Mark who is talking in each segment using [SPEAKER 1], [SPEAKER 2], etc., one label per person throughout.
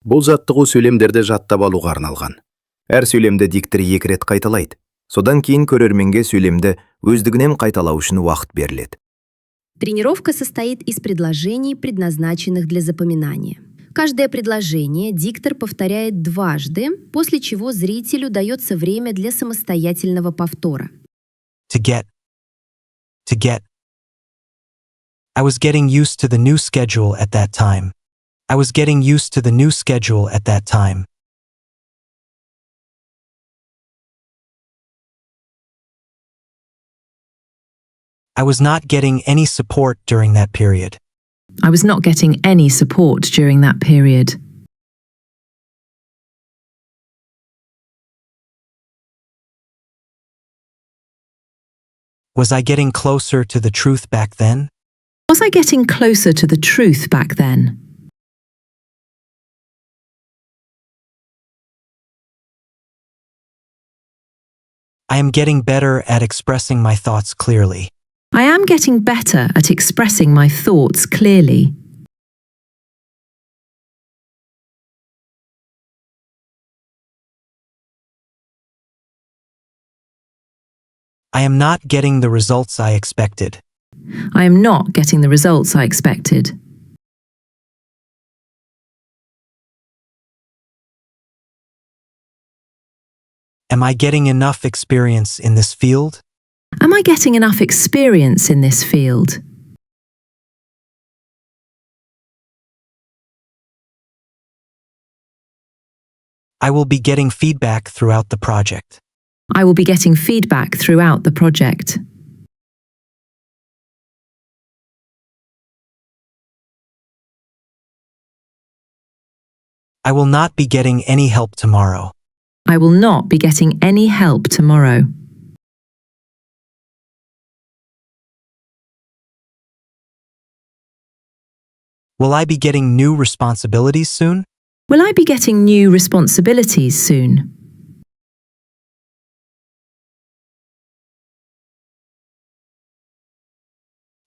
[SPEAKER 1] Бұл жаттығу сөйлемдерді жаттап алуға арналған. Әр сөйлемді диктор 2 рет қайталайды. Содан кейін көрерменге сөйлемді өздігінен қайталау үшін уақыт беріледі.
[SPEAKER 2] Тренировка состоит из предложений, предназначенных для запоминания. Каждое предложение диктор повторяет дважды, после чего зрителю дается время для самостоятельного повтора.
[SPEAKER 3] To get. I was getting used to the new schedule at that time. I was getting used to the new schedule at that time. I was not getting any support during that period.
[SPEAKER 4] I was not getting any support during that period.
[SPEAKER 3] Was I getting closer to the truth back then?
[SPEAKER 4] Was I getting closer to the truth back then?
[SPEAKER 3] I am getting better at expressing my thoughts clearly.
[SPEAKER 4] I am getting better at expressing my thoughts clearly.
[SPEAKER 3] I am not getting the results I expected.
[SPEAKER 4] I am not getting the results I expected.
[SPEAKER 3] Am I getting enough experience in this field?
[SPEAKER 4] Am I getting enough experience in this field?
[SPEAKER 3] I will be getting feedback throughout the project.
[SPEAKER 4] I will be getting feedback throughout the project.
[SPEAKER 3] I will not be getting any help tomorrow.
[SPEAKER 4] I will not be getting any help tomorrow.
[SPEAKER 3] Will I be getting new responsibilities soon?
[SPEAKER 4] Will I be getting new responsibilities soon?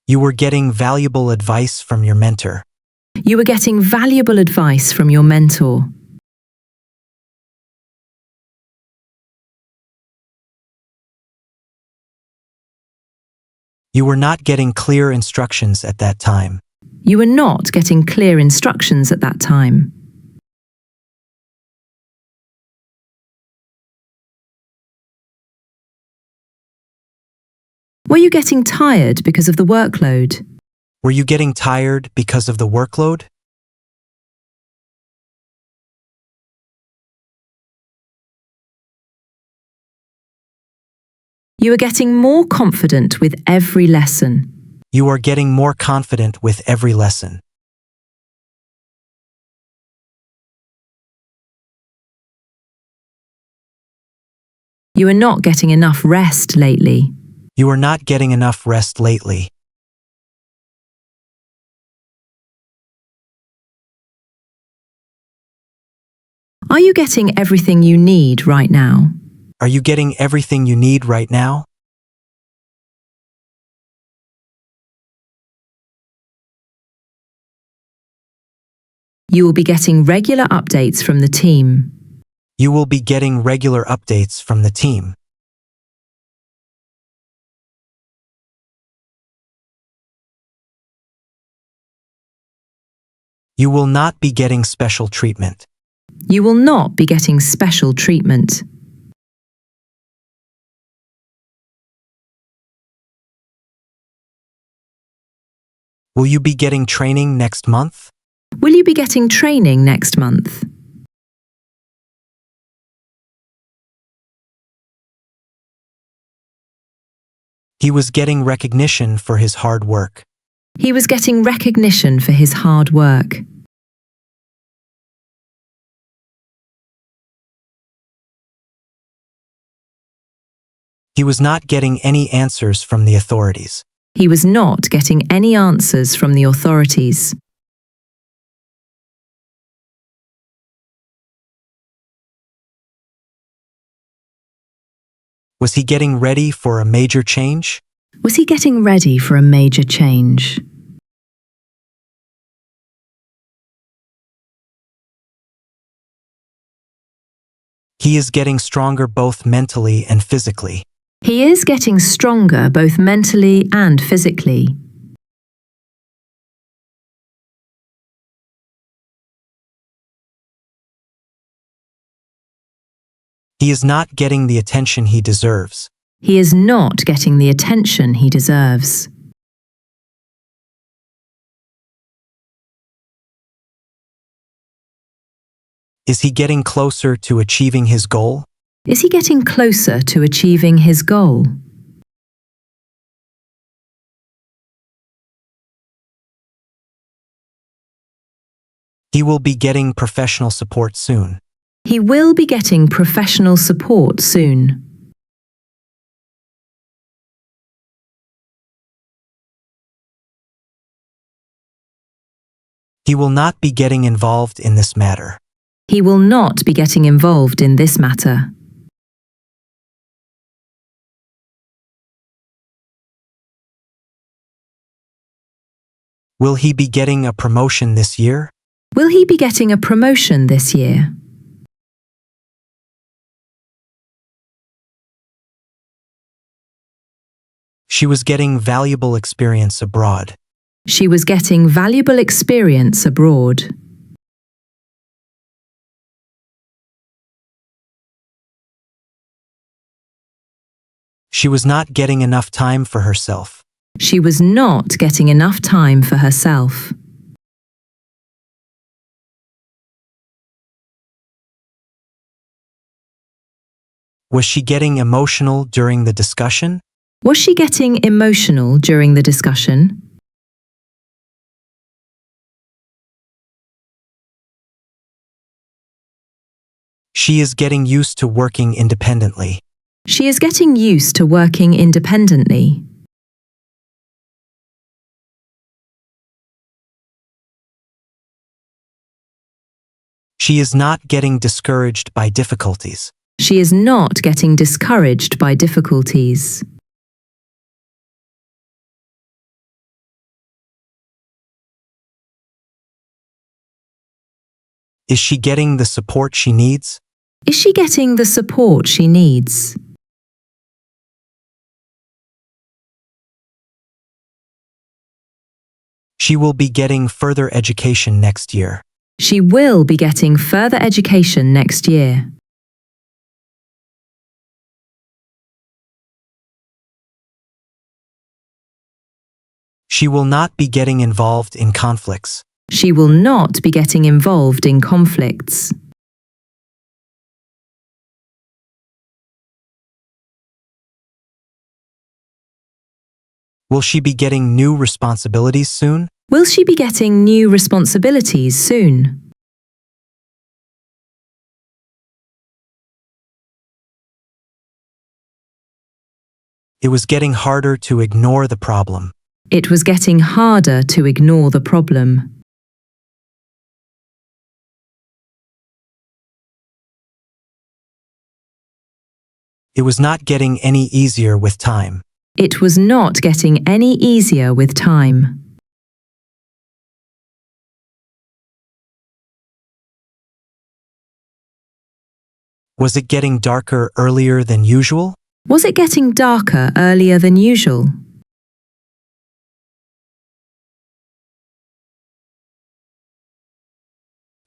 [SPEAKER 3] You were getting valuable advice from your mentor.
[SPEAKER 4] You were getting valuable advice from your mentor.
[SPEAKER 3] You were not getting clear instructions at that time.
[SPEAKER 4] You were not getting clear instructions at that time. Were you getting tired because of the workload?
[SPEAKER 3] Were you getting tired because of the workload?
[SPEAKER 4] You are getting more confident with every lesson.
[SPEAKER 3] You are getting more confident with every lesson.
[SPEAKER 4] You are not getting enough rest lately.
[SPEAKER 3] You are not getting enough rest lately.
[SPEAKER 4] Are you getting everything you need right now?
[SPEAKER 3] Are you getting everything you need right now?
[SPEAKER 4] You will be getting regular updates from the team.
[SPEAKER 3] You will be getting regular updates from the team. You will not be getting special treatment.
[SPEAKER 4] You will not be getting special treatment.
[SPEAKER 3] Will you be getting training next month?
[SPEAKER 4] Will you be getting training next month?
[SPEAKER 3] He was getting recognition for his hard work.
[SPEAKER 4] He was getting recognition for his hard work.
[SPEAKER 3] He was not getting any answers from the authorities.
[SPEAKER 4] He was not getting any answers from the authorities.
[SPEAKER 3] Was he getting ready for a major change?
[SPEAKER 4] Was he getting ready for a major change?
[SPEAKER 3] He is getting stronger both mentally and physically.
[SPEAKER 4] He is getting stronger both mentally and physically.
[SPEAKER 3] He is not getting the attention he deserves.
[SPEAKER 4] He is not getting the attention he deserves.
[SPEAKER 3] Is he getting closer to achieving his goal?
[SPEAKER 4] Is he getting closer to achieving his goal?
[SPEAKER 3] He will be getting professional support soon.
[SPEAKER 4] He will be getting professional support soon.
[SPEAKER 3] He will not be getting involved in this matter.
[SPEAKER 4] He will not be getting involved in this matter.
[SPEAKER 3] Will he be getting a promotion this year?
[SPEAKER 4] Will he be getting a promotion this year?
[SPEAKER 3] She was getting valuable experience abroad.
[SPEAKER 4] She was getting valuable experience abroad.
[SPEAKER 3] She was not getting enough time for herself.
[SPEAKER 4] She was not getting enough time for herself.
[SPEAKER 3] Was she getting emotional during the discussion?
[SPEAKER 4] Was she getting emotional during the discussion?
[SPEAKER 3] She is getting used to working independently.
[SPEAKER 4] She is getting used to working independently.
[SPEAKER 3] She is not getting discouraged by difficulties.
[SPEAKER 4] She is not getting discouraged by difficulties.
[SPEAKER 3] Is she getting the support she needs?
[SPEAKER 4] Is she getting the support she needs?
[SPEAKER 3] She will be getting further education next year.
[SPEAKER 4] She will be getting further education next year.
[SPEAKER 3] She will not be getting involved in conflicts.
[SPEAKER 4] She will not be getting involved in conflicts.
[SPEAKER 3] Will she be getting new responsibilities soon?
[SPEAKER 4] Will she be getting new responsibilities soon?
[SPEAKER 3] It was getting harder to ignore the problem.
[SPEAKER 4] It was getting harder to ignore the problem.
[SPEAKER 3] It was not getting any easier with time.
[SPEAKER 4] It was not getting any easier with time.
[SPEAKER 3] Was it getting darker earlier than usual?
[SPEAKER 4] Was it getting darker earlier than usual?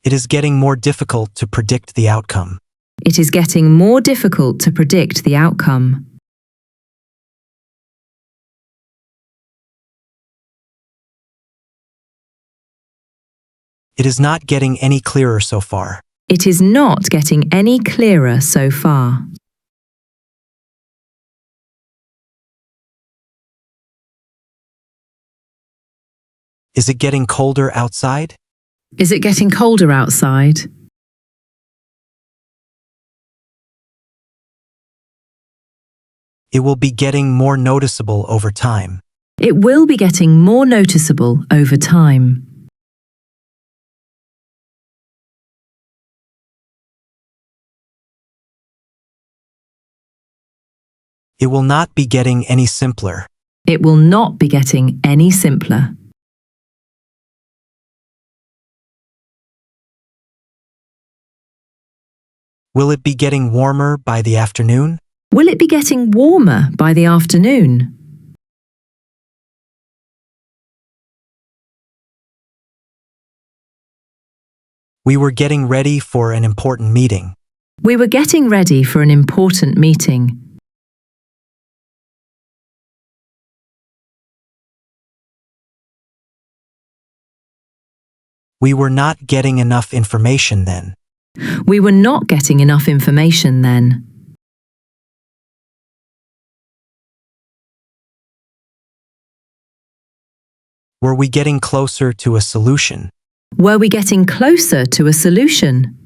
[SPEAKER 3] It is getting more difficult to predict the outcome.
[SPEAKER 4] It is getting more difficult to predict the outcome.
[SPEAKER 3] It is not getting any clearer so far.
[SPEAKER 4] It is not getting any clearer so far.
[SPEAKER 3] Is it getting colder outside?
[SPEAKER 4] Is it getting colder outside?
[SPEAKER 3] It will be getting more noticeable over time.
[SPEAKER 4] It will be getting more noticeable over time.
[SPEAKER 3] It will not be getting any simpler.
[SPEAKER 4] It will not be getting any simpler.
[SPEAKER 3] Will it be getting warmer by the afternoon?
[SPEAKER 4] Will it be getting warmer by the afternoon?
[SPEAKER 3] We were getting ready for an important meeting.
[SPEAKER 4] We were getting ready for an important meeting.
[SPEAKER 3] We were not getting enough information then.
[SPEAKER 4] We were not getting enough information then.
[SPEAKER 3] Were we getting closer to a solution?
[SPEAKER 4] Were we getting closer to a solution?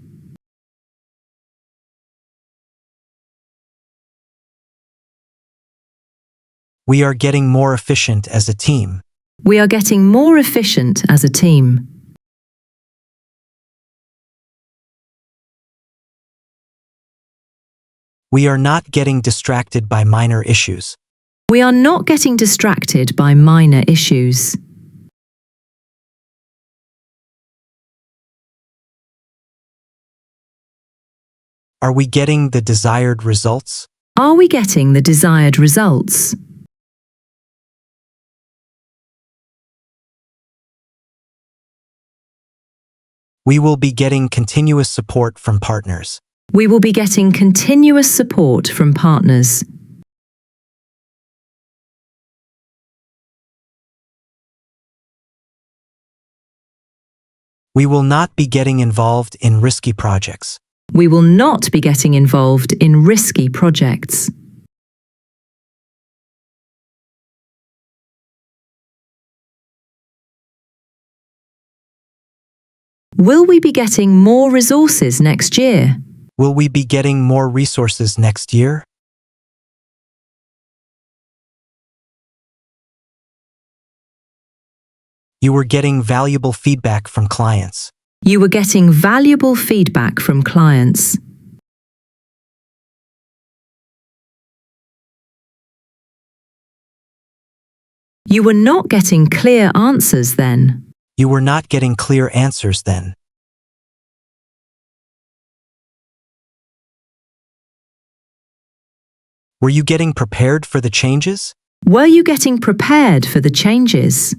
[SPEAKER 3] We are getting more efficient as a team.
[SPEAKER 4] We are getting more efficient as a team.
[SPEAKER 3] We are not getting distracted by minor issues.
[SPEAKER 4] We are not getting distracted by minor issues.
[SPEAKER 3] Are we getting the desired results?
[SPEAKER 4] Are we getting the desired results?
[SPEAKER 3] We will be getting continuous support from partners.
[SPEAKER 4] We will be getting continuous support from partners.
[SPEAKER 3] We will not be getting involved in risky projects.
[SPEAKER 4] We will not be getting involved in risky projects. Will we be getting more resources next year?
[SPEAKER 3] Will we be getting more resources next year? You were getting valuable feedback from clients.
[SPEAKER 4] You were getting valuable feedback from clients. You were not getting clear answers then.
[SPEAKER 3] You were not getting clear answers then. Were you getting prepared for the changes?
[SPEAKER 4] Were you getting prepared for the changes?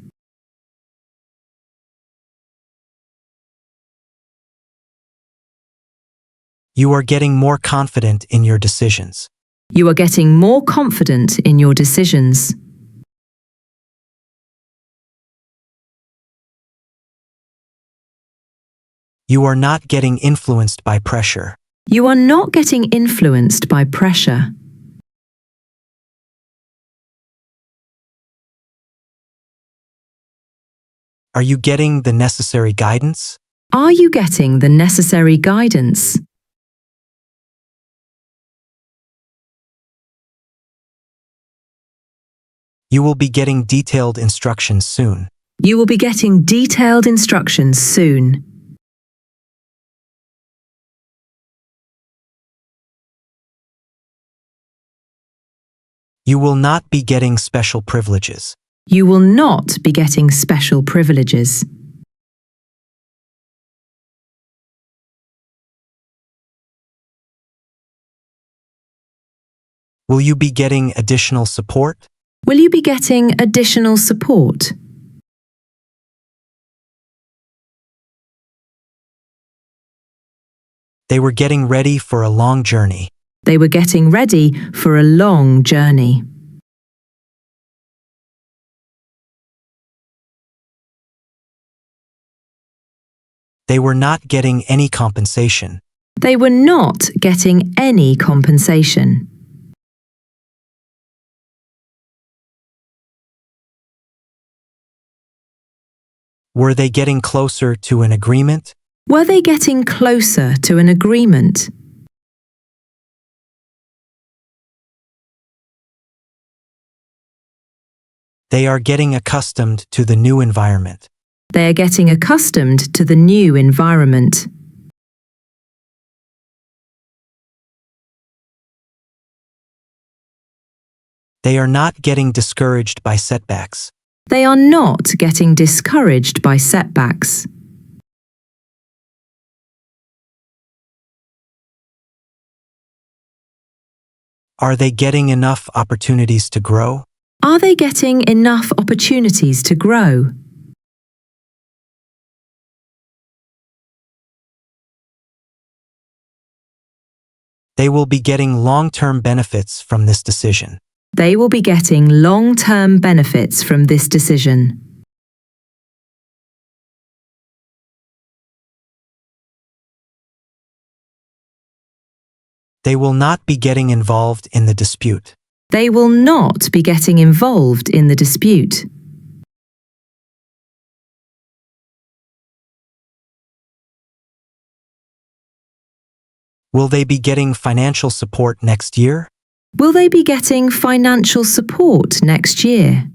[SPEAKER 3] You are getting more confident in your decisions.
[SPEAKER 4] You are getting more confident in your decisions.
[SPEAKER 3] You are not getting influenced by pressure.
[SPEAKER 4] You are not getting influenced by pressure.
[SPEAKER 3] Are you getting the necessary guidance?
[SPEAKER 4] Are you getting the necessary guidance?
[SPEAKER 3] You will be getting detailed instructions soon.
[SPEAKER 4] You will be getting detailed instructions soon.
[SPEAKER 3] You will not be getting special privileges.
[SPEAKER 4] You will not be getting special privileges.
[SPEAKER 3] Will you be getting additional support?
[SPEAKER 4] Will you be getting additional support?
[SPEAKER 3] They were getting ready for a long journey.
[SPEAKER 4] They were getting ready for a long journey.
[SPEAKER 3] They were not getting any compensation.
[SPEAKER 4] They were not getting any compensation.
[SPEAKER 3] Were they getting closer to an agreement?
[SPEAKER 4] Were they getting closer to an agreement?
[SPEAKER 3] They are getting accustomed to the new environment.
[SPEAKER 4] They are getting accustomed to the new environment.
[SPEAKER 3] They are not getting discouraged by setbacks.
[SPEAKER 4] They are not getting discouraged by setbacks.
[SPEAKER 3] Are they getting enough opportunities to grow?
[SPEAKER 4] Are they getting enough opportunities to grow?
[SPEAKER 3] They will be getting long-term benefits from this decision.
[SPEAKER 4] They will be getting long-term benefits from this decision.
[SPEAKER 3] They will not be getting involved in the dispute.
[SPEAKER 4] They will not be getting involved in the dispute.
[SPEAKER 3] Will they be getting financial support next year?
[SPEAKER 4] Will they be getting financial support next year?